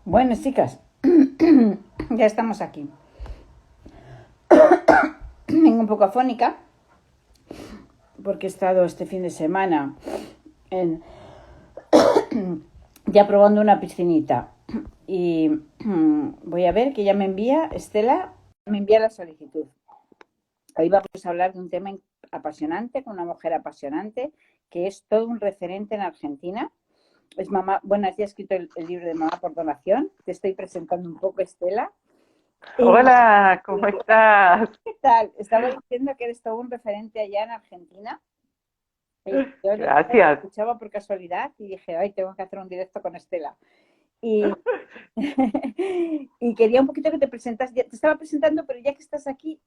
Bueno, chicas, ya estamos aquí. Vengo un poco afónica porque he estado este fin de semana en, ya probando una piscinita y voy a ver que ya me envía, Estela, me envía la solicitud. Hoy vamos a hablar de un tema apasionante, con una mujer apasionante, que es todo un referente en Argentina. Es mamá, bueno, ya he escrito el libro de Mamá por Donación. Te estoy presentando un poco, Estela. Hola, ¿cómo estás? ¿Qué tal? Estaba diciendo que eres todo un referente allá en Argentina. Y yo el otro día te Gracias. escuchaba por casualidad y dije, ay, tengo que hacer un directo con Estela. Y, y quería un poquito que te presentas. Te estaba presentando, pero ya que estás aquí,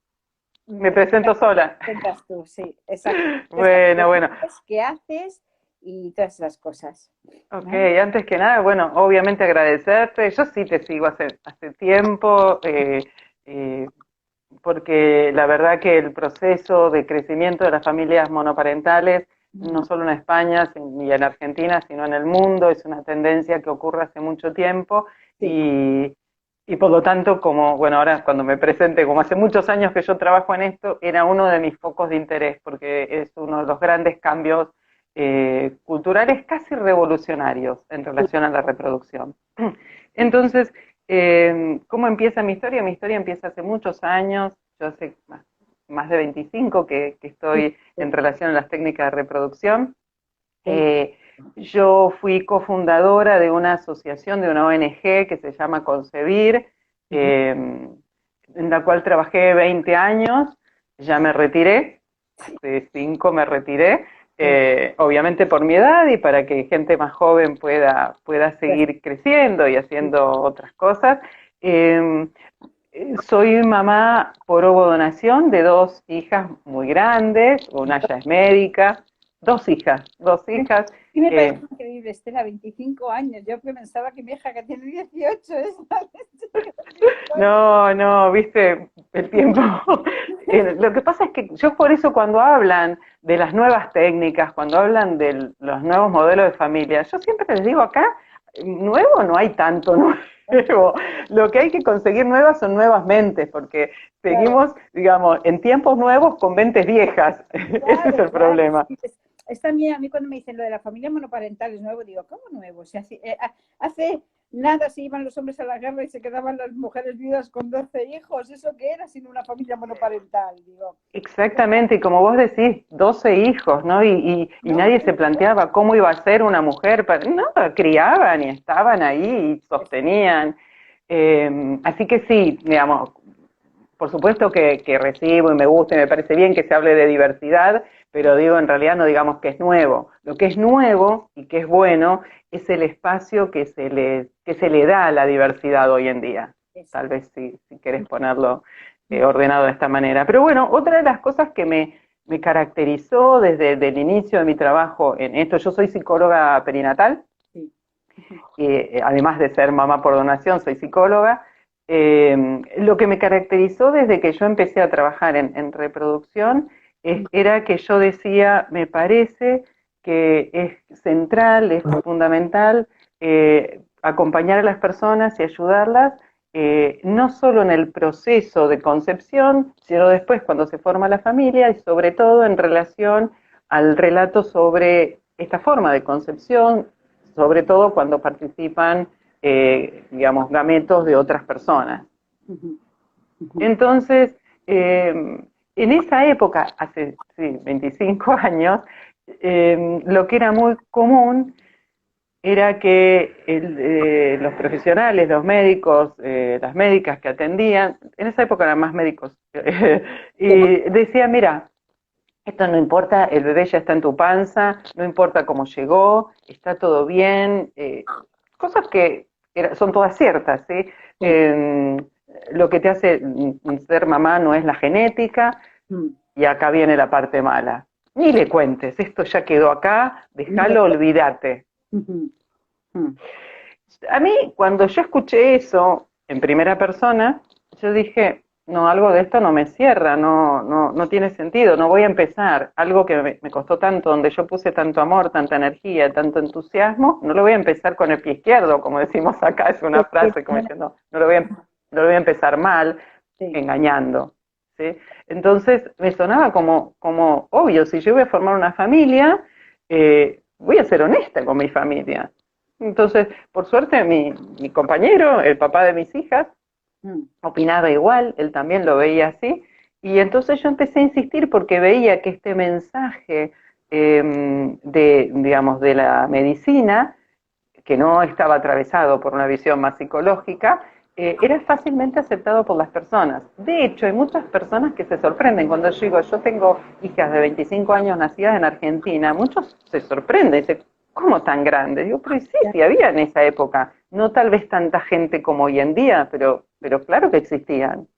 Me presento sola. presentas tú, sí, exacto. Bueno, bueno. ¿Qué haces? Y todas esas cosas. Ok, ¿Vale? antes que nada, bueno, obviamente agradecerte. Yo sí te sigo hace tiempo, eh, porque la verdad que el proceso de crecimiento de las familias monoparentales, no solo en España y en Argentina, sino en el mundo, es una tendencia que ocurre hace mucho tiempo Sí, y por lo tanto, como, bueno, ahora cuando me presente, como hace muchos años que yo trabajo en esto, era uno de mis focos de interés, porque es uno de los grandes cambios culturales casi revolucionarios en sí, relación a la reproducción. Entonces, ¿cómo empieza mi historia? Mi historia empieza hace muchos años, yo hace más de 25 que sí, estoy sí, en relación a las técnicas de reproducción. sí. Yo fui cofundadora de una asociación, de una ONG que se llama Concebir, Ujú. en la cual trabajé 20 años, ya me retiré, hace 5 me retiré, Sí, obviamente por mi edad y para que gente más joven pueda pues, seguir creciendo y sí. haciendo otras cosas. Eh, Soy mamá por ovodonación de 2 hijas muy grandes, una ya es médica, 2 hijas. Sí, me parece eh, increíble, Estela, 25 años. Yo pensaba que mi hija que tiene 18 es no, no, viste, el tiempo. Lo que pasa es que yo por eso cuando hablan de las nuevas técnicas, cuando hablan de los nuevos modelos de familia, yo siempre les digo acá, nuevo no hay tanto nuevo. Lo que hay que conseguir nuevas son nuevas mentes, porque Claro, seguimos, digamos, en tiempos nuevos con mentes viejas. Ese es claro, el claro. problema. Sí, es también a mí cuando me dicen lo de la familia monoparental es nuevo, digo, ¿cómo nuevo? O sea, hace nada se iban los hombres a la guerra y se quedaban las mujeres viudas con 12 hijos. ¿Eso qué era sino una familia monoparental? Digo, Exactamente, y como vos decís, 12 hijos, ¿no? Y no, nadie se planteaba cómo iba a ser una mujer, no, criaban y estaban ahí y sostenían. Así que sí, digamos, por supuesto que recibo y me gusta y me parece bien que se hable de diversidad, pero digo, en realidad no digamos que es nuevo. Lo que es nuevo y que es bueno es el espacio que se le da a la diversidad hoy en día. eso. Tal vez si querés ponerlo ordenado de esta manera. Pero bueno, otra de las cosas que me caracterizó desde el inicio de mi trabajo en esto, yo soy psicóloga perinatal, Sí. además de ser mamá por donación, soy psicóloga. Lo que me caracterizó desde que yo empecé a trabajar en reproducción era que yo decía, me parece que es central, es fundamental acompañar a las personas y ayudarlas, no solo en el proceso de concepción, sino después cuando se forma la familia y sobre todo en relación al relato sobre esta forma de concepción, sobre todo cuando participan, digamos, gametos de otras personas. Ujú, ujú. Entonces, en esa época, hace sí, 25 años, lo que era muy común era que los profesionales, los médicos, las médicas que atendían, en esa época eran más médicos, y decían, mira, esto no importa, el bebé ya está en tu panza, no importa cómo llegó, está todo bien, cosas que son todas ciertas, ¿sí? Sí. Lo que te hace ser mamá no es la genética, Mm. y acá viene la parte mala. Ni le cuentes, esto ya quedó acá, Ni le déjalo, olvídate. Ujú, ujú. A mí, cuando yo escuché eso en primera persona, yo dije, no, algo de esto no me cierra, no tiene sentido, no voy a empezar. Algo que me costó tanto, donde yo puse tanto amor, tanta energía, tanto entusiasmo, no lo voy a empezar con el pie izquierdo, como decimos acá, es una frase como diciendo, no lo voy a empezar mal, Sí, engañando. ¿Sí? Entonces me sonaba como obvio, si yo voy a formar una familia, voy a ser honesta con mi familia. Entonces, por suerte, mi compañero, el papá de mis hijas, mm, opinaba igual, él también lo veía así, y entonces yo empecé a insistir porque veía que este mensaje digamos, de la medicina, que no estaba atravesado por una visión más psicológica, era fácilmente aceptado por las personas. De hecho, hay muchas personas que se sorprenden cuando yo digo, yo tengo hijas de 25 años nacidas en Argentina, muchos se sorprenden, dicen, ¿cómo tan grande? Digo, pero sí, ya, sí había en esa época, no tal vez tanta gente como hoy en día, pero claro que existían.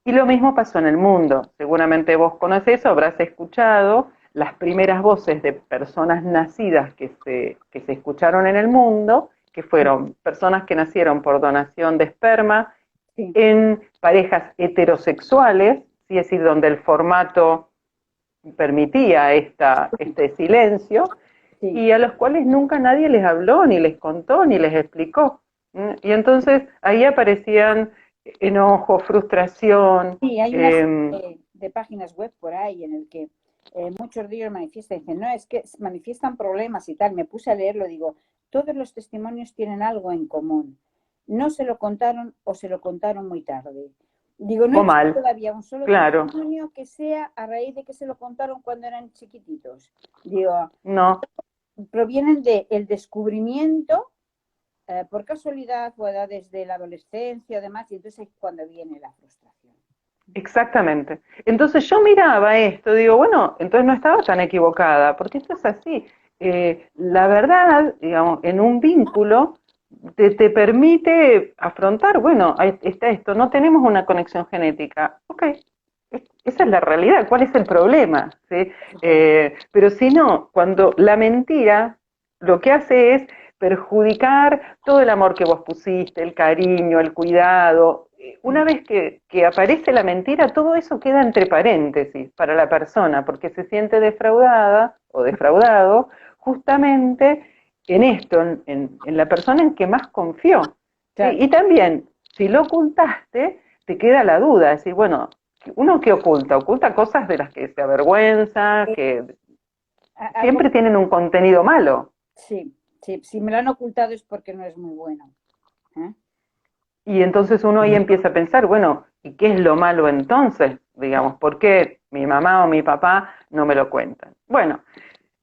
Y lo mismo pasó en el mundo. Seguramente vos conocés o habrás escuchado las primeras voces de personas nacidas que se escucharon en el mundo, que fueron personas que nacieron por donación de esperma sí, en parejas heterosexuales, es decir, donde el formato permitía este silencio, sí. y a los cuales nunca nadie les habló, ni les contó, ni les explicó. Y entonces ahí aparecían enojo, frustración. Sí, hay una serie de páginas web por ahí en el que muchos de ellos manifiestan, dicen, no, es que manifiestan problemas y tal. Me puse a leerlo, digo, todos los testimonios tienen algo en común. No se lo contaron o se lo contaron muy tarde. Digo, no he o visto mal, todavía un solo claro, testimonio que sea a raíz de que se lo contaron cuando eran chiquititos. Digo, no, provienen del descubrimiento por casualidad o edades de la adolescencia o demás, y entonces es cuando viene la frustración. exactamente. Entonces yo miraba esto, digo, bueno, entonces no estaba tan equivocada, porque esto es así. La verdad, digamos, en un vínculo te permite afrontar, bueno, ahí está esto, no tenemos una conexión genética. Ok, esa es la realidad, ¿cuál es el problema? ¿Sí? Por supuesto. Pero si no, cuando la mentira lo que hace es perjudicar todo el amor que vos pusiste, el cariño, el cuidado. Una vez que aparece la mentira, todo eso queda entre paréntesis para la persona, porque se siente defraudada o defraudado justamente en esto, en la persona en que más confió. ¿Sí? Claro. Y también, si lo ocultaste, te queda la duda, es decir, bueno, uno que oculta, oculta cosas de las que se avergüenza, Eh, que algo, siempre tienen un contenido malo. sí, sí, si me lo han ocultado es porque no es muy bueno. ¿Eh? Y entonces uno ahí empieza a pensar, bueno, ¿y qué es lo malo entonces? Digamos, ¿por qué mi mamá o mi papá no me lo cuentan? Bueno,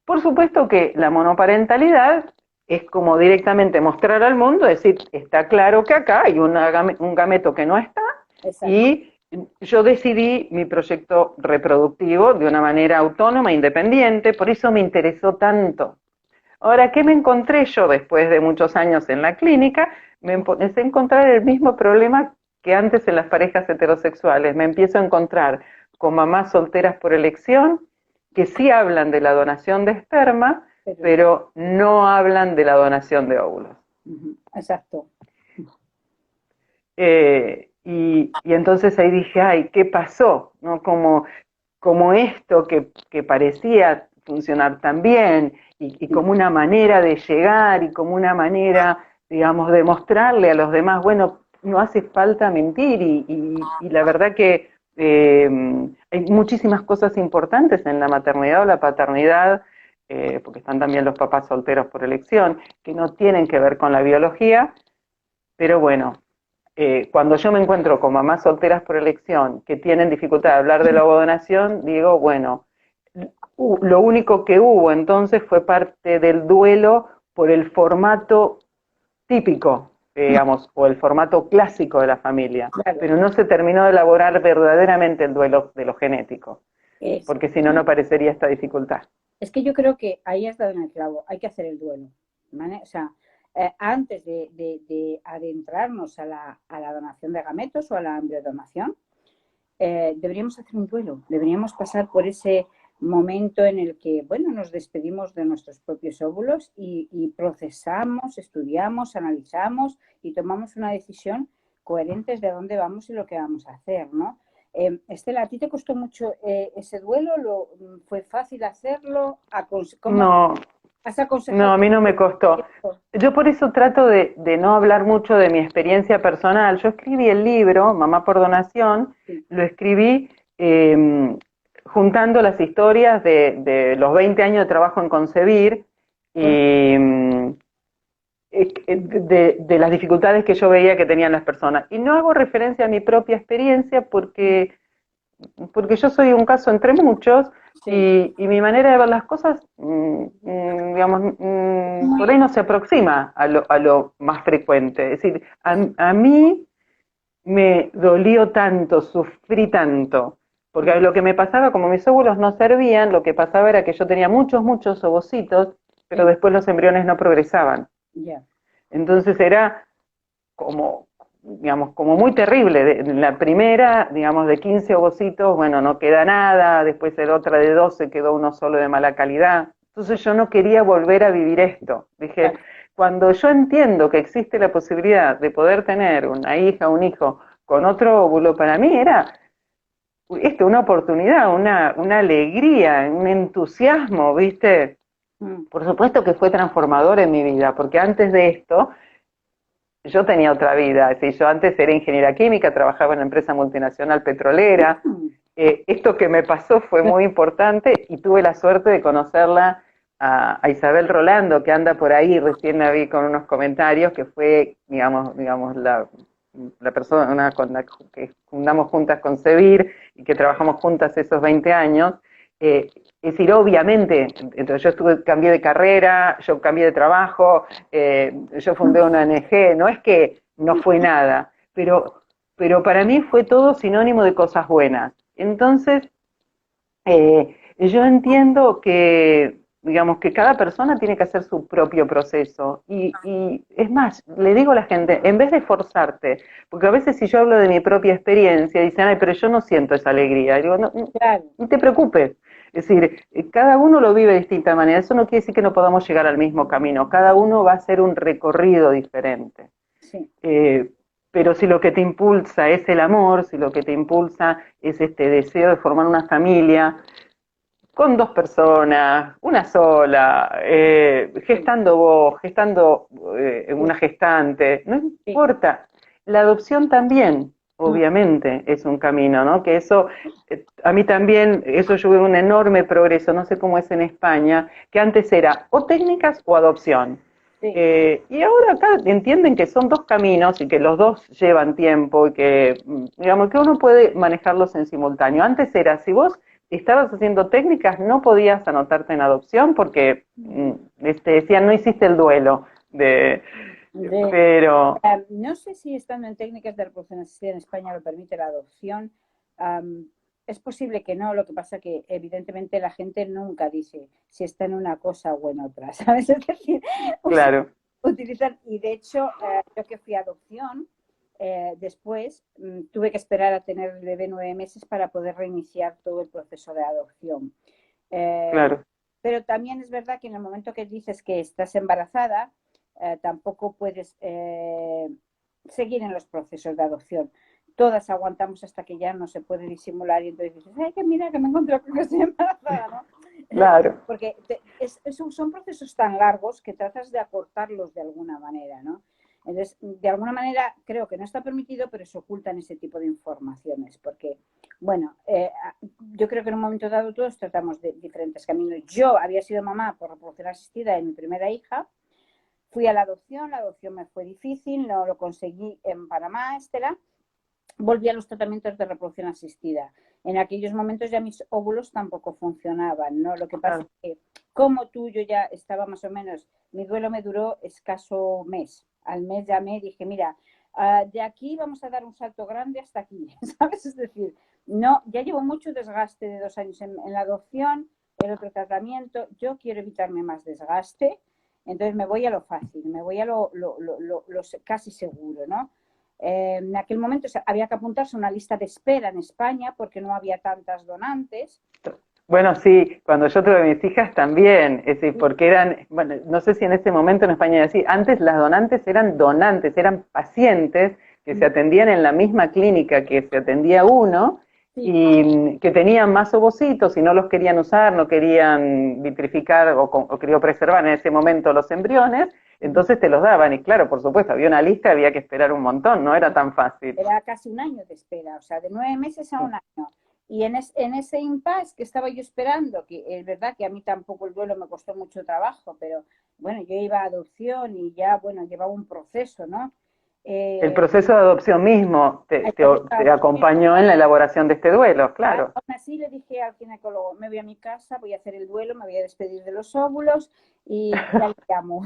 por supuesto que la monoparentalidad es como directamente mostrar al mundo, decir, está claro que acá hay un gameto que no está, Exacto. y yo decidí mi proyecto reproductivo de una manera autónoma, independiente, por eso me interesó tanto. Ahora, ¿qué me encontré yo después de muchos años en la clínica? Me empecé a encontrar el mismo problema que antes en las parejas heterosexuales. Me empiezo a encontrar con mamás solteras por elección que sí hablan de la donación de esperma, Pero no. pero no hablan de la donación de óvulos. Ujú, exacto. Y entonces ahí dije, ay, ¿qué pasó? ¿No? Como esto que parecía funcionar tan bien y Sí. como una manera de llegar y como una manera, digamos, de mostrarle a los demás, bueno, no hace falta mentir y la verdad que hay muchísimas cosas importantes en la maternidad o la paternidad, porque están también los papás solteros por elección, que no tienen que ver con la biología, pero bueno, cuando yo me encuentro con mamás solteras por elección que tienen dificultad de hablar de la donación, digo, bueno, lo único que hubo entonces fue parte del duelo por el formato típico, digamos, o el formato clásico de la familia, Claro. pero no se terminó de elaborar verdaderamente el duelo de lo genético, Es, porque si no, no aparecería esta dificultad. es que yo creo que ahí has dado en el clavo. Hay que hacer el duelo. ¿Vale? O sea, antes de adentrarnos a la donación de gametos o a la embriodonación, deberíamos hacer un duelo, deberíamos pasar por ese momento en el que, bueno, nos despedimos de nuestros propios óvulos y procesamos, estudiamos, analizamos y tomamos una decisión coherentes de dónde vamos y lo que vamos a hacer, ¿no? Estela, ¿a ti te costó mucho ese duelo? ¿Fue fácil hacerlo? ¿Cómo No, has aconsejado? no, a mí no me costó. Yo por eso trato de no hablar mucho de mi experiencia personal. Yo escribí el libro, Mamá por Donación, Sí. lo escribí juntando las historias de los 20 años de trabajo en Concebir y de las dificultades que yo veía que tenían las personas. Y no hago referencia a mi propia experiencia porque yo soy un caso entre muchos y mi manera de ver las cosas, digamos, por ahí no se aproxima a lo más frecuente. Es decir, a mí me dolió tanto, sufrí tanto, porque lo que me pasaba, como mis óvulos no servían, lo que pasaba era que yo tenía muchos ovocitos, pero después los embriones no progresaban. Yeah. Entonces era como, digamos, como muy terrible. En la primera, digamos, de 15 ovocitos, bueno, no queda nada, después en otra de 12 quedó uno solo de mala calidad. Entonces yo no quería volver a vivir esto. Dije, cuando yo entiendo que existe la posibilidad de poder tener una hija, un hijo con otro óvulo, para mí era una oportunidad, una alegría, un entusiasmo, ¿viste? Por supuesto que fue transformador en mi vida, porque antes de esto yo tenía otra vida. Es decir, yo antes era ingeniera química, trabajaba en una empresa multinacional petrolera. Esto que me pasó fue muy importante y tuve la suerte de conocerla a Isabel Rolando, que anda por ahí, recién la vi con unos comentarios, que fue, digamos la persona con la que fundamos juntas Concebir y que trabajamos juntas esos 20 años. Es decir, obviamente, entonces yo cambié de carrera, yo cambié de trabajo, yo fundé una ONG, no es que no fue nada, pero para mí fue todo sinónimo de cosas buenas. Entonces, yo entiendo que, digamos, que cada persona tiene que hacer su propio proceso. Y es más, le digo a la gente, en vez de forzarte, porque a veces si yo hablo de mi propia experiencia, dicen, ay, pero yo no siento esa alegría. Y digo, no te preocupes. Es decir, cada uno lo vive de distinta manera. Eso no quiere decir que no podamos llegar al mismo camino. Cada uno va a hacer un recorrido diferente. Sí. Pero si lo que te impulsa es el amor, si lo que te impulsa es este deseo de formar una familia, con 2 personas, una sola, gestando vos, gestando una gestante, no importa. La adopción también, obviamente, es un camino, ¿no? Que eso, a mí también, eso yo veo un enorme progreso, no sé cómo es en España, que antes era o técnicas o adopción. Y ahora acá entienden que son 2 caminos y que los 2 llevan tiempo y que, digamos, que uno puede manejarlos en simultáneo. Antes era, si vos estabas haciendo técnicas, no podías anotarte en adopción porque decían, no hiciste el duelo. Pero no sé si estando en técnicas de reproducción asistida en España lo permite la adopción. Es posible que no, lo que pasa que evidentemente la gente nunca dice si está en una cosa o en otra, ¿sabes? Es decir, claro. utilizan, y de hecho, yo que fui a adopción, después tuve que esperar a tener el bebé 9 meses para poder reiniciar todo el proceso de adopción. Claro. Pero también es verdad que en el momento que dices que estás embarazada, tampoco puedes seguir en los procesos de adopción. Todas aguantamos hasta que ya no se puede disimular y entonces dices, ay, que mira, que me encontré con que estoy embarazada, ¿no? Claro. Porque son procesos tan largos que tratas de acortarlos de alguna manera, ¿no? Entonces, de alguna manera, creo que no está permitido, pero se ocultan ese tipo de informaciones, porque, bueno, yo creo que en un momento dado todos tratamos de diferentes caminos. Yo había sido mamá por reproducción asistida de mi primera hija, fui a la adopción me fue difícil, no lo conseguí en Panamá, Estela, volví a los tratamientos de reproducción asistida. En aquellos momentos ya mis óvulos tampoco funcionaban, ¿no? Lo que pasa es que, como tú, yo ya estaba más o menos, mi duelo me duró escaso mes. Al mes llamé y dije, mira, de aquí vamos a dar un salto grande hasta aquí, ¿sabes? Es decir, no, ya llevo mucho desgaste de 2 años en la adopción, el otro tratamiento, yo quiero evitarme más desgaste, entonces me voy a lo fácil, me voy a lo casi seguro, ¿no? En aquel momento había que apuntarse a una lista de espera en España porque no había tantas donantes. Bueno, sí, cuando yo tuve mis hijas también, es decir, porque eran, bueno, no sé si en ese momento en España era así, antes las donantes eran pacientes que se atendían en la misma clínica que se atendía uno, Sí. y que tenían más ovocitos y no los querían usar, no querían vitrificar o criopreservar en ese momento los embriones, entonces te los daban. Y claro, por supuesto, había una lista, había que esperar un montón, no era tan fácil. Era casi un año de espera, o sea, de 9 meses a un año. Y en ese impasse que estaba yo esperando, que es verdad que a mí tampoco el duelo me costó mucho trabajo, pero bueno, yo iba a adopción y ya, bueno, llevaba un proceso, ¿no? El Eh, proceso de adopción mismo te acompañó en la elaboración de este duelo, claro. Aún así le dije al ginecólogo, me voy a mi casa, voy a hacer el duelo, me voy a despedir de los óvulos y ya le llamo.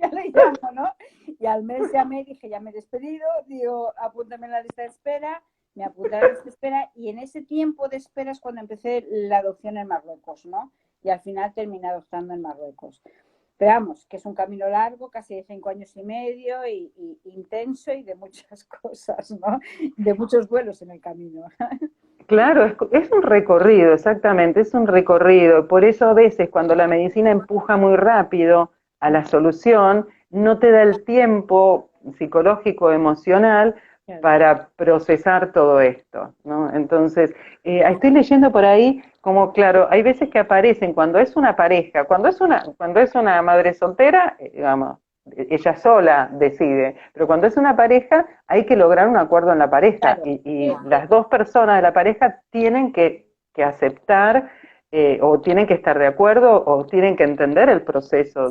Ya le llamo, ¿no? Y al mes llamé y dije, ya me he despedido, digo, apúntame en la lista de espera, me apunté a la lista de espera y en ese tiempo de espera es cuando empecé la adopción en Marruecos, ¿no? Y al final terminé adoptando en Marruecos. Pero vamos, que es un camino largo, casi de 5 años y medio, y intenso y de muchas cosas, ¿no? De muchos vuelos en el camino. Claro, es un recorrido, exactamente, es un recorrido. Por eso a veces cuando la medicina empuja muy rápido a la solución, no te da el tiempo psicológico, emocional para procesar todo esto, ¿no? Entonces, estoy leyendo por ahí como, claro, hay veces que aparecen cuando es una pareja, cuando es una madre soltera, digamos, ella sola decide, pero cuando es una pareja hay que lograr un acuerdo en la pareja, Claro, y las dos personas de la pareja tienen que aceptar, o tienen que estar de acuerdo o tienen que entender el proceso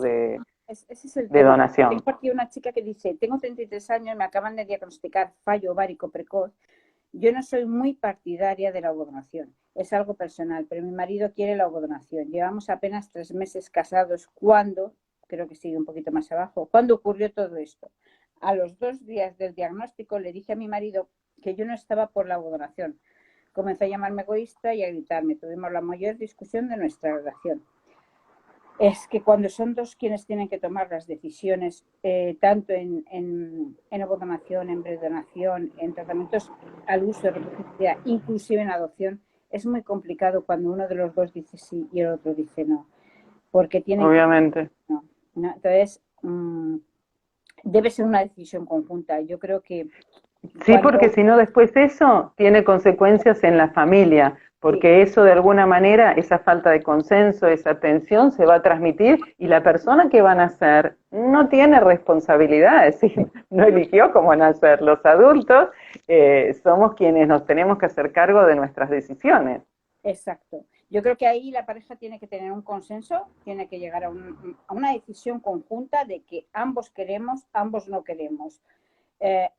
ese es el de tema. donación. Tengo aquí una chica que dice, tengo 33 años, me acaban de diagnosticar fallo ovárico precoz. Yo no soy muy partidaria de la ovodonación, es algo personal, pero mi marido quiere la ovodonación. Llevamos apenas 3 meses casados cuando, creo que sigue un poquito más abajo, cuando ocurrió todo esto. A los 2 días del diagnóstico le dije a mi marido que yo no estaba por la ovodonación. Comenzó a llamarme egoísta y a gritarme. Tuvimos la mayor discusión de nuestra relación. Es que cuando son dos quienes tienen que tomar las decisiones, tanto en ovodonación, en predonación, en tratamientos al uso de reproductividad, inclusive en adopción, es muy complicado cuando uno de los dos dice sí y el otro dice no, porque tienen que... Obviamente. No, ¿no? Entonces, debe ser una decisión conjunta. Yo creo que Sí, porque cuando... si no después eso tiene consecuencias en la familia, Sí, porque eso de alguna manera, esa falta de consenso, esa tensión se va a transmitir y la persona que va a nacer no tiene responsabilidad, es decir, no eligió cómo nacer. Los adultos somos quienes nos tenemos que hacer cargo de nuestras decisiones. exacto. Yo creo que ahí la pareja tiene que tener un consenso, tiene que llegar a una decisión conjunta de que ambos queremos, ambos no queremos. Eh,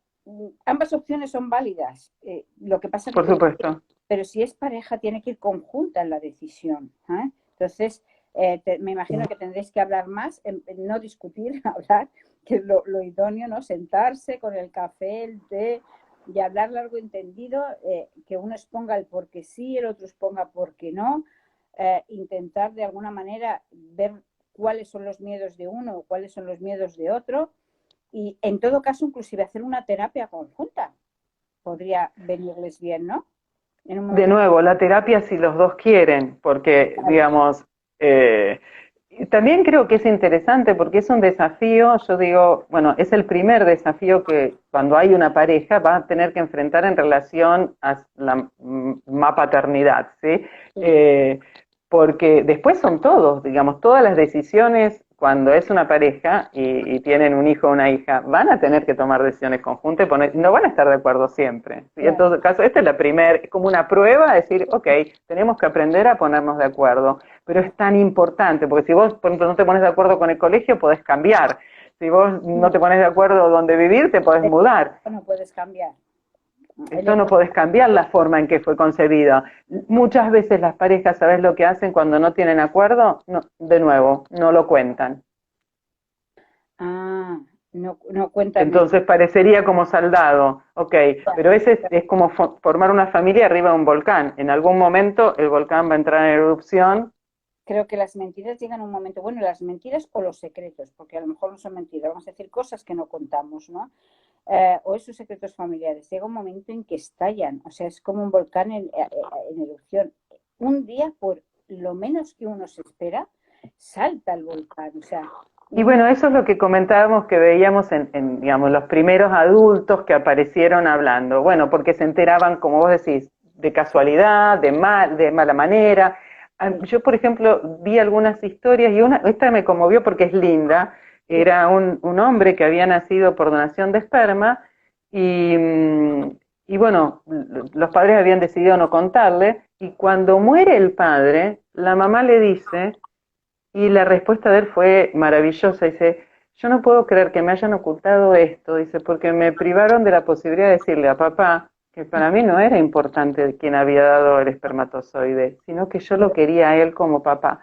Ambas opciones son válidas. Lo que pasa que Por supuesto. pero si es pareja tiene que ir conjunta en la decisión. Entonces, me imagino que tendréis que hablar más, no discutir, hablar, que es lo idóneo, ¿no? Sentarse con el café, el té y hablar largo entendido, que uno exponga el por qué sí, el otro exponga por qué no, intentar de alguna manera ver cuáles son los miedos de uno o cuáles son los miedos de otro y en todo caso inclusive hacer una terapia conjunta podría venirles bien, ¿no? En un De momento. nuevo, la terapia si los dos quieren, porque, Claro, digamos, también creo que es interesante porque es un desafío, yo digo, bueno, es el primer desafío que cuando hay una pareja va a tener que enfrentar en relación a la paternidad, ¿sí? sí, Porque después son todos, digamos, todas las decisiones cuando es una pareja y tienen un hijo o una hija, van a tener que tomar decisiones conjuntas y no van a estar de acuerdo siempre. ¿Sí? En claro. todo caso, esta es la primera, como una prueba, decir, ok, tenemos que aprender a ponernos de acuerdo, pero es tan importante, porque si vos, por ejemplo, no te pones de acuerdo con el colegio, podés cambiar. Si vos no te pones de acuerdo dónde vivir, te podés mudar. No puedes cambiar. Esto no podés cambiar la forma en que fue concebida. Muchas veces las parejas, ¿sabes lo que hacen cuando no tienen acuerdo? No, de nuevo, no lo cuentan. Ah, no, no cuentan eso. Entonces parecería como saldado, ok, pero ese es como formar una familia arriba de un volcán. En algún momento el volcán va a entrar en erupción. Creo que las mentiras llegan a un momento, bueno, las mentiras o los secretos, porque a lo mejor no son mentiras, vamos a decir cosas que no contamos, ¿no? O esos secretos familiares. Llega un momento en que estallan, o sea, es como un volcán en erupción. Un día, por lo menos que uno se espera, salta el volcán, o sea, Y bueno, eso es lo que comentábamos que veíamos digamos, los primeros adultos que aparecieron hablando. Bueno, porque se enteraban, como vos decís, de casualidad, de mala manera. Yo, por ejemplo, vi algunas historias y esta me conmovió porque es linda. Era un hombre que había nacido por donación de esperma y, y bueno, los padres habían decidido no contarle y cuando muere el padre, la mamá le dice, y la respuesta de él fue maravillosa, dice, yo no puedo creer que me hayan ocultado esto, dice, porque me privaron de la posibilidad de decirle a papá que para mí no era importante quién había dado el espermatozoide, sino que yo lo quería a él como papá.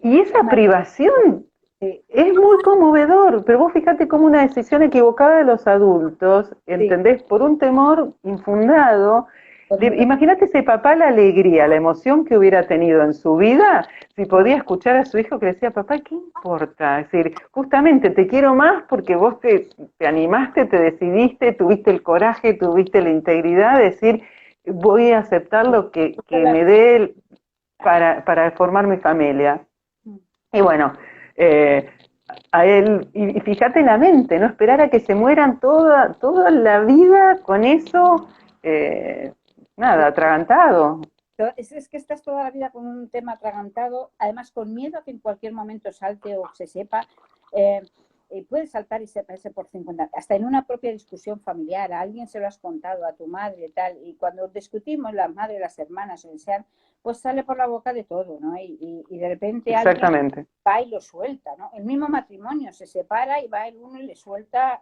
Y esa privación es muy conmovedor, pero vos fíjate cómo una decisión equivocada de los adultos, ¿entendés? Por un temor infundado. Imagínate ese papá la alegría, la emoción que hubiera tenido en su vida si podía escuchar a su hijo que decía, papá, ¿qué importa? Es decir, justamente te quiero más porque vos te animaste, te decidiste, tuviste el coraje, tuviste la integridad de decir, voy a aceptar lo que me dé para formar mi familia. Y bueno, a él, y fíjate la mente, no esperar a que se mueran toda la vida con eso, nada, atragantado. Es que estás toda la vida con un tema atragantado, además con miedo a que en cualquier momento salte o se sepa. Puede saltar y separarse por 50. Hasta en una propia discusión familiar, a alguien se lo has contado, a tu madre, tal, y cuando discutimos, la madre, las hermanas, o sean, pues sale por la boca de todo, ¿no? Y de repente alguien va y lo suelta, ¿no? El mismo matrimonio se separa y va el uno y le suelta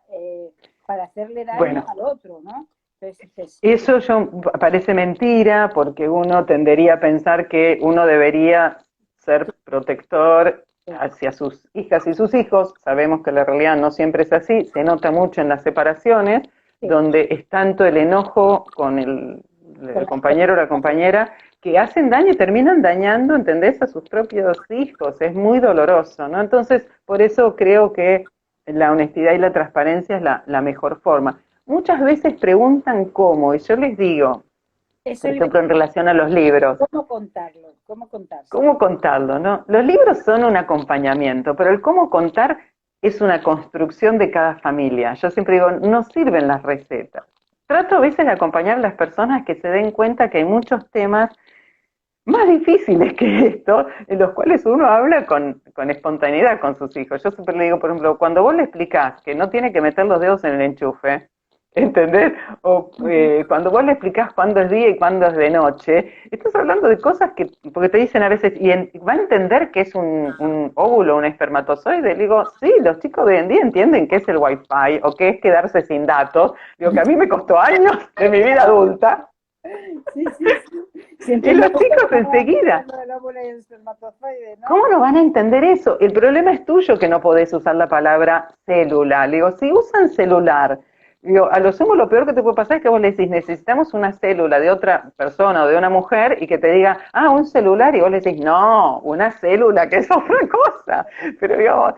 para hacerle daño al otro, ¿no? Entonces, eso parece mentira, porque uno tendería a pensar que uno debería ser protector hacia sus hijas y sus hijos. Sabemos que la realidad no siempre es así, se nota mucho en las separaciones, donde es tanto el enojo con el compañero o la compañera que hacen daño y terminan dañando, ¿entendés?, a sus propios hijos. Es muy doloroso, ¿no? Entonces, por eso creo que la honestidad y la transparencia es la mejor forma. Muchas veces preguntan cómo, y yo les digo, por ejemplo, en relación a los libros. ¿Cómo contarlo? ¿Cómo contarlo? ¿Cómo contarlo, no? Los libros son un acompañamiento, pero el cómo contar es una construcción de cada familia. Yo siempre digo, no sirven las recetas. Trato a veces de acompañar a las personas que se den cuenta que hay muchos temas más difíciles que esto, en los cuales uno habla con espontaneidad con sus hijos. Yo siempre le digo, por ejemplo, cuando vos le explicás que no tiene que meter los dedos en el enchufe, ¿entendés? O cuando vos le explicás cuándo es día y cuándo es de noche, estás hablando de cosas que, porque te dicen a veces, ¿va a entender que es un óvulo, un espermatozoide? Le digo, sí, los chicos de hoy en día entienden qué es el wifi o qué es quedarse sin datos. Digo que a mí me costó años de mi vida adulta. Sí. Y los chicos enseguida. ¿Cómo no van a entender eso? El problema es tuyo que no podés usar la palabra célula. Le digo, si usan celular, digo, a lo sumo lo peor que te puede pasar es que vos le decís, necesitamos una célula de otra persona o de una mujer y que te diga, un celular, y vos le decís, no, una célula, que es otra cosa. Pero digamos,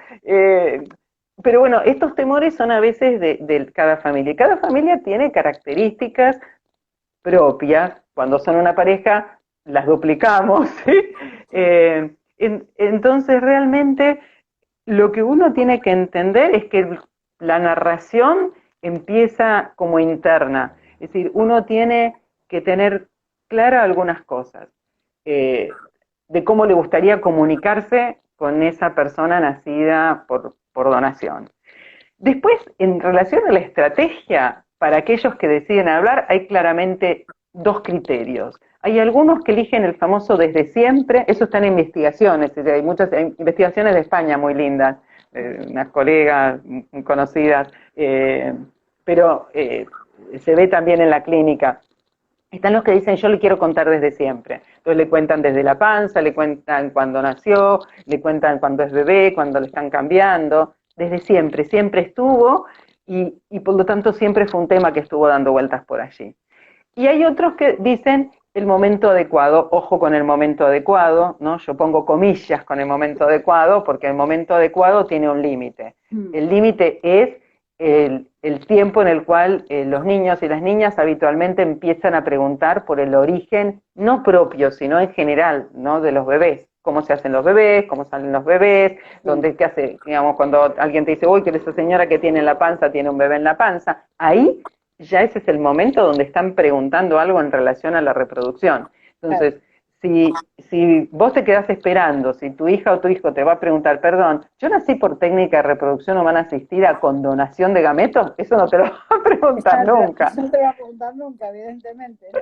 pero bueno, estos temores son a veces de cada familia. Cada familia tiene características propias. Cuando son una pareja, las duplicamos, ¿sí? Entonces, realmente, lo que uno tiene que entender es que la narración empieza como interna. Es decir, uno tiene que tener claras algunas cosas de cómo le gustaría comunicarse con esa persona nacida por donación. Después, en relación a la estrategia, para aquellos que deciden hablar, hay claramente dos criterios. Hay algunos que eligen el famoso desde siempre, eso está en investigaciones, hay muchas investigaciones de España muy lindas, unas colegas conocidas, pero se ve también en la clínica. Están los que dicen, yo le quiero contar desde siempre. Entonces le cuentan desde la panza, le cuentan cuando nació, le cuentan cuando es bebé, cuando le están cambiando. Desde siempre, siempre estuvo y por lo tanto siempre fue un tema que estuvo dando vueltas por allí. Y hay otros que dicen el momento adecuado, ojo con el momento adecuado, ¿no? Yo pongo comillas con el momento adecuado porque el momento adecuado tiene un límite. El límite es el tiempo en el cual los niños y las niñas habitualmente empiezan a preguntar por el origen, no propio, sino en general, ¿no?, de los bebés. cómo se hacen los bebés, cómo salen los bebés, dónde, qué hace, digamos, cuando alguien te dice, uy, que esa señora que tiene en la panza tiene un bebé en la panza, ahí ya ese es el momento donde están preguntando algo en relación a la reproducción. Entonces, si vos te quedás esperando, si tu hija o tu hijo te va a preguntar, perdón, yo nací por técnica de reproducción humana asistida con donación de gametos, eso no te lo va a preguntar nunca. No te va a preguntar nunca, evidentemente, ¿no?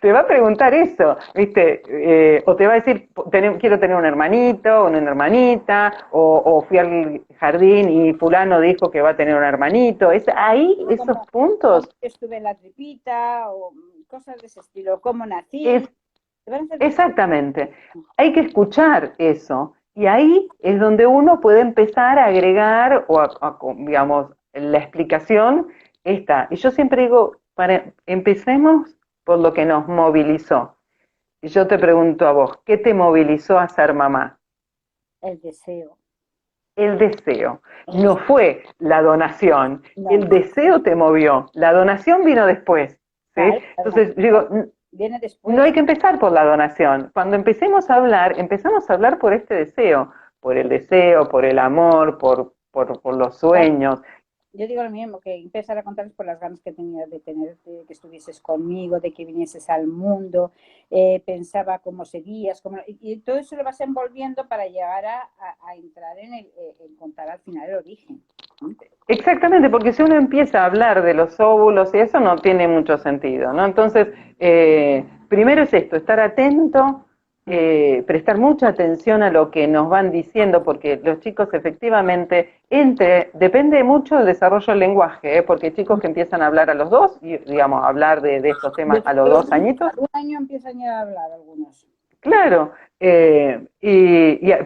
Te va a preguntar eso, ¿viste? O te va a decir, quiero tener un hermanito, una hermanita, o fui al jardín y fulano dijo que va a tener un hermanito. Ahí, esos puntos. Estuve en la tripita, o cosas de ese estilo, cómo nací. Exactamente. Hay que escuchar eso. Y ahí es donde uno puede empezar a agregar, digamos, la explicación está. Y yo siempre digo, empecemos por lo que nos movilizó. Y yo te pregunto a vos, ¿qué te movilizó a ser mamá? El deseo. El deseo. No fue la donación. No. El deseo te movió. La donación vino después. ¿Sí? Claro, entonces, digo, viene después. No hay que empezar por la donación. Cuando empezamos a hablar por este deseo, por el deseo, por el amor, por los sueños. Yo digo lo mismo, que empezar a contarles por las ganas que tenía de tenerte, de que estuvieses conmigo, de que vinieses al mundo, pensaba cómo seguías, y todo eso lo vas envolviendo para llegar a entrar en contar al final el origen. Exactamente, porque si uno empieza a hablar de los óvulos y eso no tiene mucho sentido, ¿no? Entonces, primero es esto, estar atento, prestar mucha atención a lo que nos van diciendo, porque los chicos efectivamente, depende mucho del desarrollo del lenguaje, porque hay chicos que empiezan a hablar a los 2, y, digamos, hablar de estos temas a los 2 añitos. A 1 año empiezan ya a hablar algunos. Claro,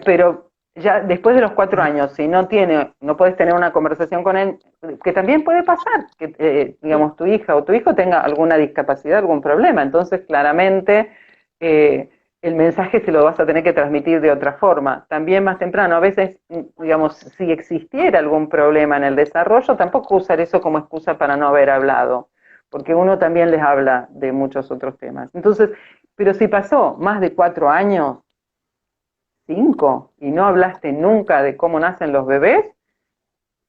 pero ya después de los 4 años, si no puedes tener una conversación con él, que también puede pasar, que digamos tu hija o tu hijo tenga alguna discapacidad, algún problema, entonces claramente el mensaje se lo vas a tener que transmitir de otra forma. También más temprano, a veces, digamos, si existiera algún problema en el desarrollo, tampoco usar eso como excusa para no haber hablado, porque uno también les habla de muchos otros temas. Entonces, pero si pasó más de 4 años, 5, y no hablaste nunca de cómo nacen los bebés,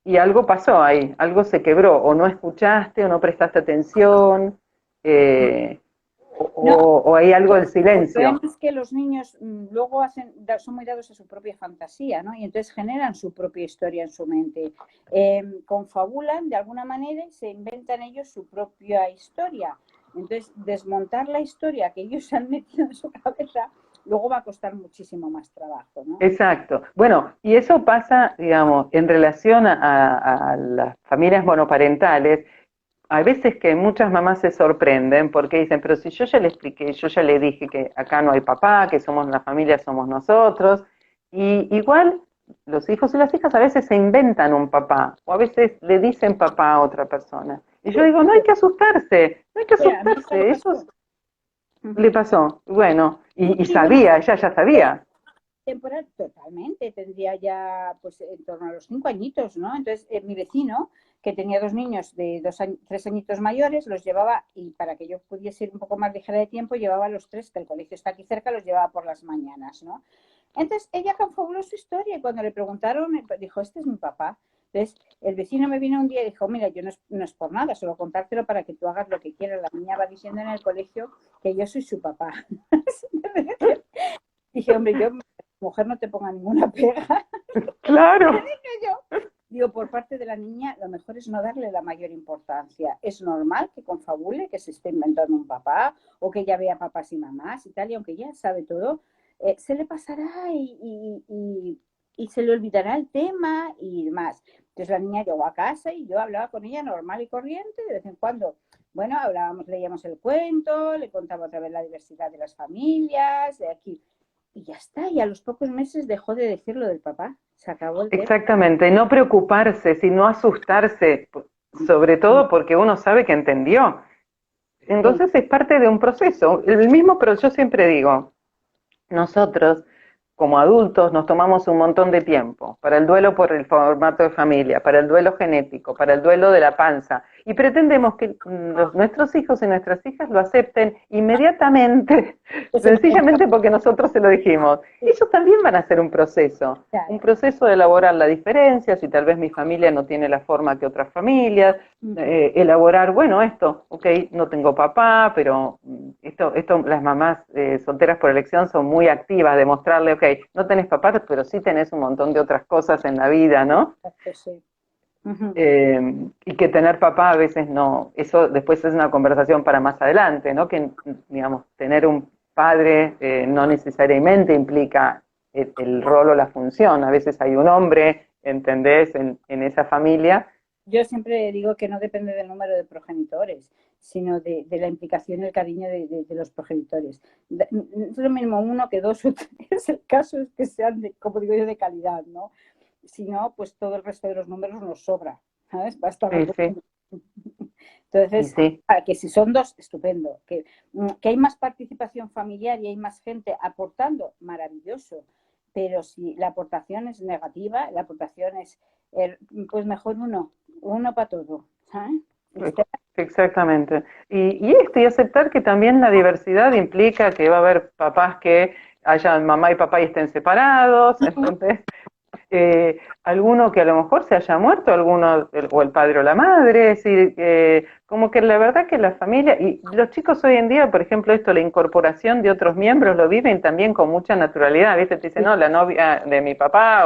y algo pasó ahí, algo se quebró, o no escuchaste, o no prestaste atención, o hay algo del silencio. El problema es que los niños luego son muy dados a su propia fantasía, ¿no? Y entonces generan su propia historia en su mente. Confabulan de alguna manera y se inventan ellos su propia historia. Entonces, desmontar la historia que ellos se han metido en su cabeza luego va a costar muchísimo más trabajo, ¿no? Exacto. Bueno, y eso pasa, digamos, en relación a las familias monoparentales. A veces que muchas mamás se sorprenden porque dicen, pero si yo ya le expliqué, yo ya le dije que acá no hay papá, que somos la familia, somos nosotros, y igual los hijos y las hijas a veces se inventan un papá, o a veces le dicen papá a otra persona. Y yo digo, no hay que asustarse, eso le pasó. Bueno, y sabía, ella ya sabía. Temporal, totalmente, tendría ya pues en torno a los 5 añitos, ¿no? Entonces, mi vecino, que tenía 2 niños de 3 añitos mayores, los llevaba, y para que yo pudiese ir un poco más ligera de tiempo, llevaba a los 3, que el colegio está aquí cerca, los llevaba por las mañanas, ¿no? Entonces, ella confabuló su historia, y cuando le preguntaron, dijo, este es mi papá. Entonces, el vecino me vino un día y dijo, mira, yo no es por nada, solo contártelo para que tú hagas lo que quieras. La niña va diciendo en el colegio que yo soy su papá. Dije, hombre, yo, mujer, no te ponga ninguna pega. Claro. Digo, por parte de la niña, lo mejor es no darle la mayor importancia. Es normal que confabule, que se esté inventando un papá, o que ella vea papás y mamás y tal, y aunque ya sabe todo, se le pasará y se le olvidará el tema y demás. Entonces la niña llegó a casa y yo hablaba con ella normal y corriente, de vez en cuando. Bueno, leíamos el cuento, le contaba otra vez la diversidad de las familias, de aquí. Y ya está, y a los pocos meses dejó de decir lo del papá. Se acabó el tema. Exactamente, no preocuparse, sino asustarse, sobre todo porque uno sabe que entendió. Entonces es parte de un proceso. El mismo, pero yo siempre digo, nosotros como adultos nos tomamos un montón de tiempo para el duelo por el formato de familia, para el duelo genético, para el duelo de la panza, y pretendemos que nuestros hijos y nuestras hijas lo acepten inmediatamente, sencillamente porque nosotros se lo dijimos. Ellos también van a hacer un proceso de elaborar la diferencia, si tal vez mi familia no tiene la forma que otras familias, elaborar, bueno, esto, ok, no tengo papá, pero esto las mamás solteras por elección son muy activas, de mostrarle, ok, no tenés papá, pero sí tenés un montón de otras cosas en la vida, ¿no? Sí. Y que tener papá a veces no, eso después es una conversación para más adelante, ¿no? Que, digamos, tener un padre no necesariamente implica el rol o la función, a veces hay un hombre, ¿entendés?, en esa familia. Yo siempre digo que no depende del número de progenitores, sino de la implicación y el cariño de los progenitores. Es lo mismo uno que dos o tres, el caso es que sean, como digo yo, de calidad, ¿no? Si no, pues todo el resto de los números nos sobra, ¿sabes? Basta. Sí. Entonces, Sí. que si son dos, estupendo. Que hay más participación familiar y hay más gente aportando, maravilloso. Pero si la aportación es negativa, la aportación es, pues mejor uno para todo, ¿sabes? Exactamente. Y aceptar que también la diversidad implica que va a haber papás que hayan mamá y papá y estén separados, entonces alguno que a lo mejor se haya muerto, o el padre o la madre, es decir, como que la verdad que la familia, y los chicos hoy en día, por ejemplo, la incorporación de otros miembros lo viven también con mucha naturalidad, ¿viste? Te dicen, no, la novia de mi papá,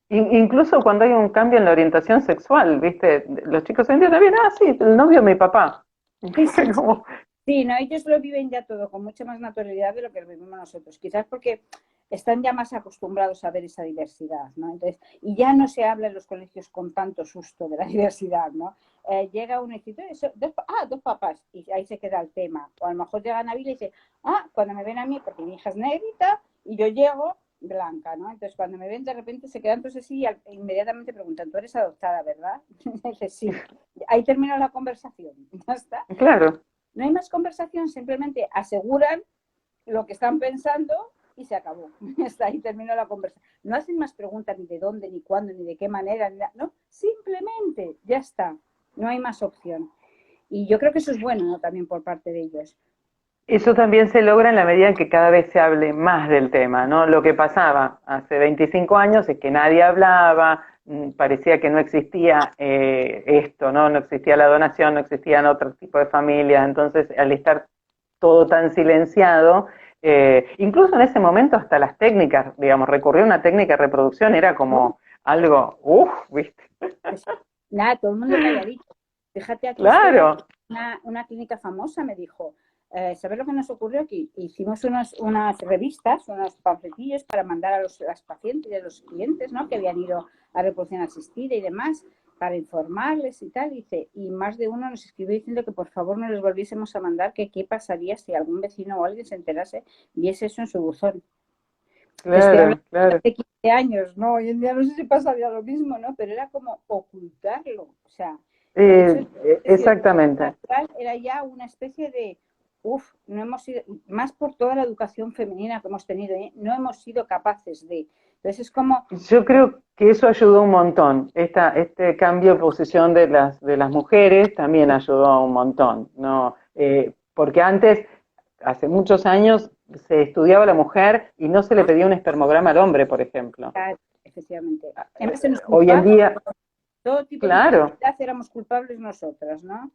incluso cuando hay un cambio en la orientación sexual, ¿viste? Los chicos hoy en día también, sí, el novio de mi papá. Sí. Como... Sí, no, ellos lo viven ya todo con mucha más naturalidad de lo que lo vivimos nosotros. Quizás porque están ya más acostumbrados a ver esa diversidad, ¿no? Entonces, y ya no se habla en los colegios con tanto susto de la diversidad, ¿no? Llega un instituto, dos papás, y ahí se queda el tema. O a lo mejor llega Nabil y dice, cuando me ven a mí, porque mi hija es negrita, y yo llego blanca, ¿no? Entonces, cuando me ven, de repente se quedan todos así y inmediatamente preguntan, tú eres adoptada, ¿verdad? Y dice, sí. Ahí terminó la conversación, ¿ya está? Claro. No hay más conversación, simplemente aseguran lo que están pensando y se acabó. Hasta ahí terminó la conversación. No hacen más preguntas ni de dónde, ni cuándo, ni de qué manera, no, simplemente ya está. No hay más opción. Y yo creo que eso es bueno, ¿no? También por parte de ellos. Eso también se logra en la medida en que cada vez se hable más del tema, ¿no? Lo que pasaba hace 25 años es que nadie hablaba, parecía que no existía esto, ¿no? No existía la donación, no existían otro tipo de familias, entonces al estar todo tan silenciado, incluso en ese momento hasta las técnicas, digamos, recurrir a una técnica de reproducción era como algo, ¿viste? Nada, todo el mundo calladito. Fíjate aquí, claro. una clínica famosa me dijo, ¿sabes lo que nos ocurrió aquí? Hicimos unas revistas, unos panfletillos para mandar a las pacientes y a los clientes, ¿no? Que habían ido a reproducción asistida y demás, para informarles y tal. Y más de uno nos escribió diciendo que por favor no les volviésemos a mandar, que qué pasaría si algún vecino o alguien se enterase, viese eso en su buzón. Claro, claro. Hace 15 años, ¿no? Hoy en día no sé si pasaría lo mismo, ¿no? Pero era como ocultarlo. O sea, el hecho de exactamente. natural era ya una especie de, no hemos sido, más por toda la educación femenina que hemos tenido, no hemos sido capaces de. Entonces es como... Yo creo que eso ayudó un montón. Este cambio de posición de las mujeres también ayudó un montón, ¿no? Porque antes, hace muchos años, se estudiaba a la mujer y no se le pedía un espermograma al hombre, por ejemplo. Claro, efectivamente. Hoy en día, todo tipo claro, de infertilidad éramos culpables nosotras, ¿no?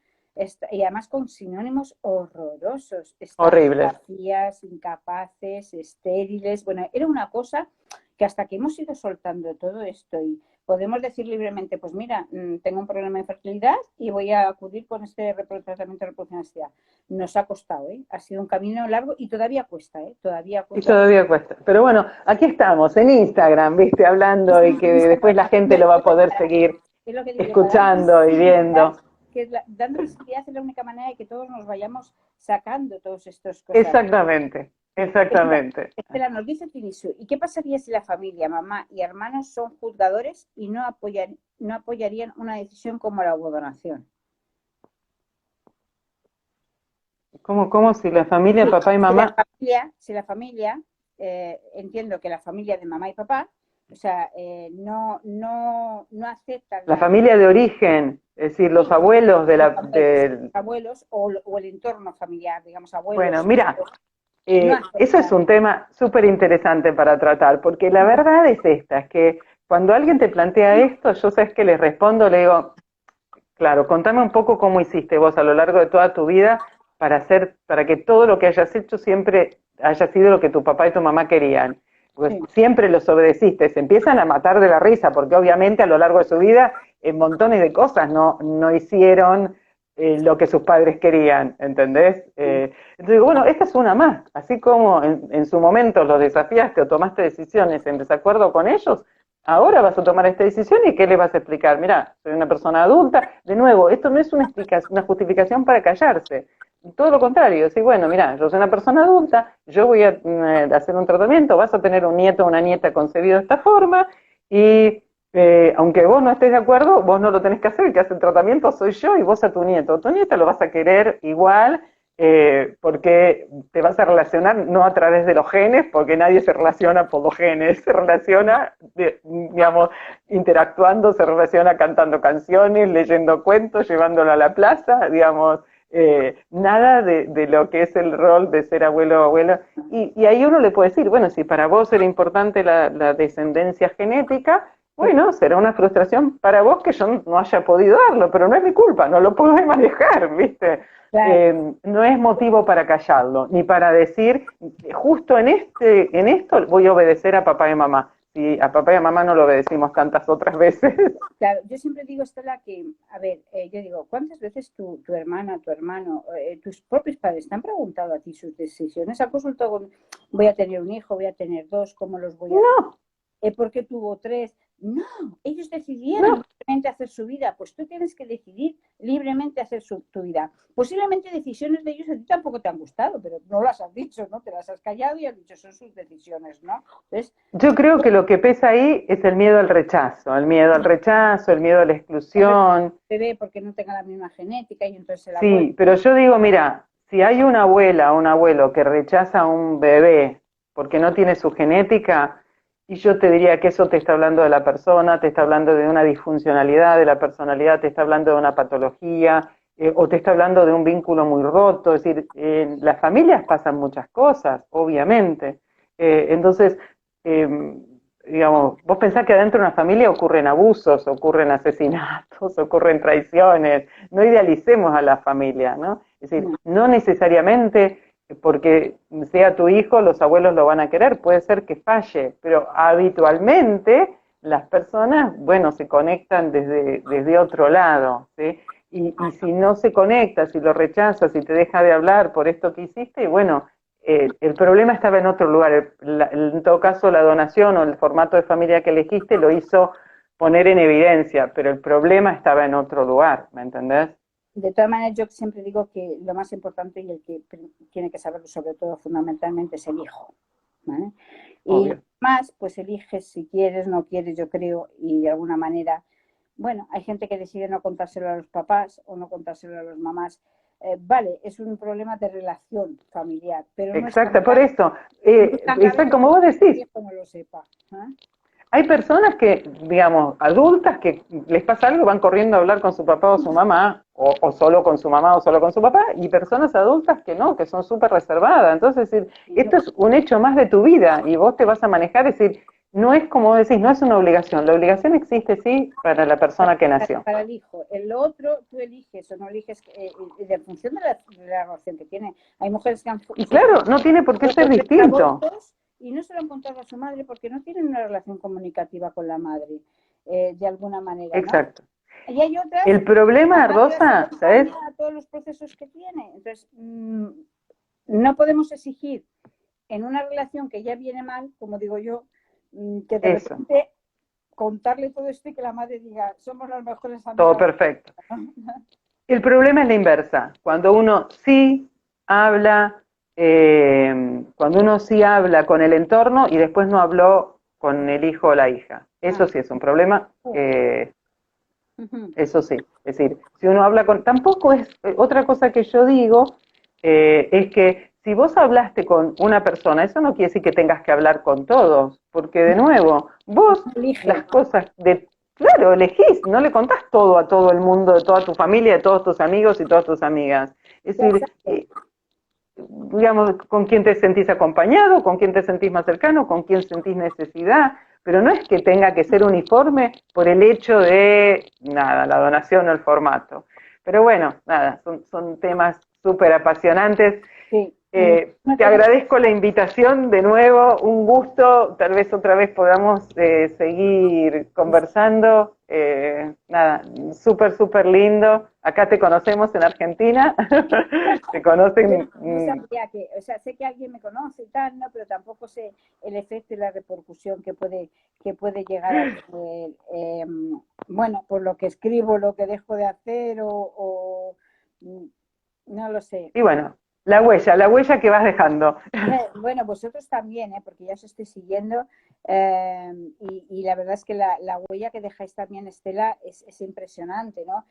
Y además con sinónimos horrorosos. horribles. Vacías, incapaces, estériles. Bueno, era una cosa que hasta que hemos ido soltando todo esto y podemos decir libremente, pues mira, tengo un problema de fertilidad y voy a acudir con este tratamiento de reproducción asistida. Nos ha costado, ¿eh? Ha sido un camino largo y todavía cuesta, ¿eh? Todavía cuesta. Y todavía cuesta. Pero bueno, aquí estamos, en Instagram, ¿viste? Hablando y que después la gente lo va a poder seguir escuchando y viendo. Que dando visibilidad es la única manera de que todos nos vayamos sacando todos estos cosas. Exactamente, exactamente. Estela, nos dice Tinisu, ¿y qué pasaría si la familia, mamá y hermanos son juzgadores y no apoyarían una decisión como la donación? ¿Cómo si la familia, papá y mamá? Si la familia, entiendo que la familia de mamá y papá, o sea, no aceptan La familia de origen, es decir, los abuelos de abuelos o el entorno familiar, digamos, Bueno, abuelos, mira, no eso es aceptan. un tema súper interesante para tratar, porque la verdad es esta, es que cuando alguien te plantea esto, yo sabes que le respondo, le digo, claro, contame un poco cómo hiciste vos a lo largo de toda tu vida para que todo lo que hayas hecho siempre haya sido lo que tu papá y tu mamá querían. Pues Sí, siempre los obedeciste, se empiezan a matar de la risa, porque obviamente a lo largo de su vida en montones de cosas no hicieron lo que sus padres querían, ¿entendés? Entonces digo, bueno, esta es una más, así como en su momento los desafiaste o tomaste decisiones en desacuerdo con ellos, ahora vas a tomar esta decisión y ¿qué le vas a explicar? Mira, soy una persona adulta. De nuevo, esto no es una justificación para callarse. Todo lo contrario, sí, bueno, mira, yo soy una persona adulta, yo voy a hacer un tratamiento, vas a tener un nieto o una nieta concebido de esta forma y aunque vos no estés de acuerdo, vos no lo tenés que hacer, el que hace el tratamiento soy yo y vos a tu nieto. Tu nieta lo vas a querer igual porque te vas a relacionar no a través de los genes, porque nadie se relaciona por los genes, se relaciona, digamos, interactuando, se relaciona cantando canciones, leyendo cuentos, llevándolo a la plaza, digamos, nada de lo que es el rol de ser abuelo o abuela. Y ahí uno le puede decir, bueno, si para vos era importante la descendencia genética, bueno, será una frustración para vos que yo no haya podido darlo, pero no es mi culpa, no lo puedo manejar, ¿viste? claro. No es motivo para callarlo, ni para decir, justo en esto voy a obedecer a papá y mamá. Si a papá y a mamá no lo obedecimos tantas otras veces. Claro, yo siempre digo, Estela, que, a ver, yo digo, ¿cuántas veces tu hermana, tu hermano, tus propios padres te han preguntado a ti sus decisiones? ¿Han consultado con, voy a tener un hijo, voy a tener dos, cómo los voy a No, ¿por qué tuvo tres? No, ellos decidieron no. libremente hacer su vida, pues tú tienes que decidir libremente hacer tu vida. Posiblemente decisiones de ellos a ti tampoco te han gustado, pero no las has dicho, ¿no? Te las has callado y has dicho, son sus decisiones, ¿no? Entonces, Yo creo que lo que pesa ahí es el miedo al rechazo, el miedo al rechazo, el miedo a la exclusión. bebé porque no tenga la misma genética y entonces el abuelo. Sí, pero yo digo, mira, si hay una abuela o un abuelo que rechaza a un bebé porque no tiene su genética, y yo te diría que eso te está hablando de la persona, te está hablando de una disfuncionalidad de la personalidad, te está hablando de una patología, o te está hablando de un vínculo muy roto. Es decir, en las familias pasan muchas cosas, obviamente. Entonces, eh, digamos, vos pensás que adentro de una familia ocurren abusos, ocurren asesinatos, ocurren traiciones. No idealicemos a la familia, ¿no? Es decir, No, no necesariamente porque sea tu hijo los abuelos lo van a querer, puede ser que falle, pero habitualmente las personas, bueno, se conectan desde otro lado, ¿sí? Y si no se conecta, si lo rechazas, si te deja de hablar por esto que hiciste, bueno, el problema estaba en otro lugar. En todo caso, la donación o el formato de familia que elegiste lo hizo poner en evidencia, pero el problema estaba en otro lugar, ¿me entendés? de todas maneras, yo siempre digo que lo más importante y el que tiene que saberlo sobre todo fundamentalmente es el hijo, ¿vale? Y Obvio. más, pues eliges si quieres, no quieres, yo creo, y de alguna manera, bueno, hay gente que decide no contárselo a los papás o no contárselo a las mamás. Vale, es un problema de relación familiar, pero no es tan Exacto, por grave, eso, no es tan grave como vos como que el decís, viejo no lo sepa, ¿eh? hay personas que, digamos, adultas que les pasa algo, van corriendo a hablar con su papá o su mamá, o solo con su mamá o solo con su papá, y personas adultas que no, que son súper reservadas. Entonces, es decir, esto es un hecho más de tu vida y vos te vas a manejar, es decir, no es como decís, no es una obligación. La obligación existe, sí, para la persona que nació. Para el hijo. El otro, tú eliges o no eliges de función de la relación que tiene. Hay mujeres que han Y claro, no tiene por qué ser sufrido tres distinto. abortos y no se lo han contado a su madre porque no tienen una relación comunicativa con la madre, de alguna manera, ¿no? Exacto. Y hay otras El que la problema, madre las Rosa, ¿sabes? acompaña a todos los procesos que tiene. Entonces, no podemos exigir en una relación que ya viene mal, como digo yo, que de Eso, repente contarle todo esto y que la madre diga, somos las mejores todo amigas. perfecto. El problema es la inversa. Cuando uno sí habla con el entorno y después no habló con el hijo o la hija. Eso sí es un problema. Eso sí. Es decir, si uno habla con... Tampoco es... Otra cosa que yo digo es que si vos hablaste con una persona, eso no quiere decir que tengas que hablar con todos, porque de nuevo, vos Elige. las cosas de, claro, elegís, no le contás todo a todo el mundo, de toda tu familia, de todos tus amigos y todas tus amigas. Es decir, digamos, con quién te sentís acompañado, con quién te sentís más cercano, con quién sentís necesidad, pero no es que tenga que ser uniforme por el hecho de, nada, la donación o el formato. Pero bueno, nada, son temas súper apasionantes. Sí. Te agradezco la invitación de nuevo, un gusto, tal vez otra vez podamos seguir conversando. Nada, súper lindo. Acá te conocemos en Argentina, te conocen. No sabía que, o sea, sé que alguien me conoce y tal, ¿no? Pero tampoco sé el efecto y la repercusión que puede llegar a tener, bueno, por lo que escribo, lo que dejo de hacer no lo sé. Y bueno, la huella que vas dejando. Bueno, vosotros también, porque ya os estoy siguiendo y la verdad es que la huella que dejáis también, Estela, es impresionante, ¿no?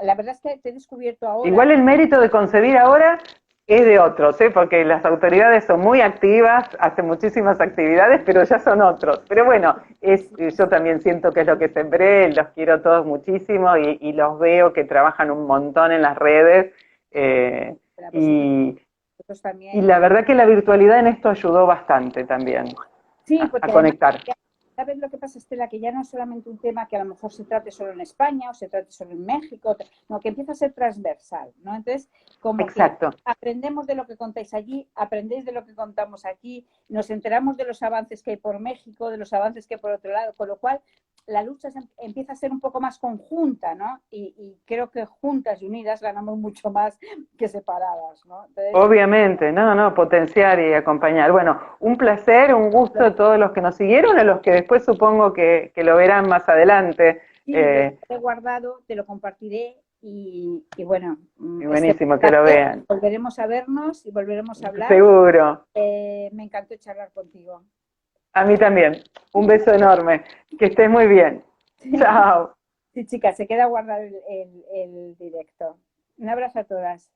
La verdad es que te he descubierto ahora. Igual el mérito de concebir ahora es de otros, porque las autoridades son muy activas, hacen muchísimas actividades, pero ya son otros. Pero bueno, yo también siento que es lo que sembré, los quiero todos muchísimo y los veo que trabajan un montón en las redes. Y la verdad que la virtualidad en esto ayudó bastante también sí, porque a conectar. ¿Sabes lo que pasa, Estela? Que ya no es solamente un tema que a lo mejor se trate solo en España o se trate solo en México, no, que empieza a ser transversal, ¿no? Entonces, como Exacto. que aprendemos de lo que contáis allí, aprendéis de lo que contamos aquí, nos enteramos de los avances que hay por México, de los avances que hay por otro lado, con lo cual la lucha empieza a ser un poco más conjunta, ¿no? Y creo que juntas y unidas ganamos mucho más que separadas, ¿no? Entonces, obviamente, potenciar y acompañar. Bueno, un placer, un gusto a todos los que nos siguieron, a los que después supongo que lo verán más adelante. Sí, lo he guardado, te lo compartiré y bueno. Y buenísimo que lo vean. Volveremos a vernos y volveremos a hablar. Seguro. Me encantó charlar contigo. A mí también. Un beso enorme. Que estés muy bien. Chao. Sí, chicas, se queda guardado el directo. Un abrazo a todas.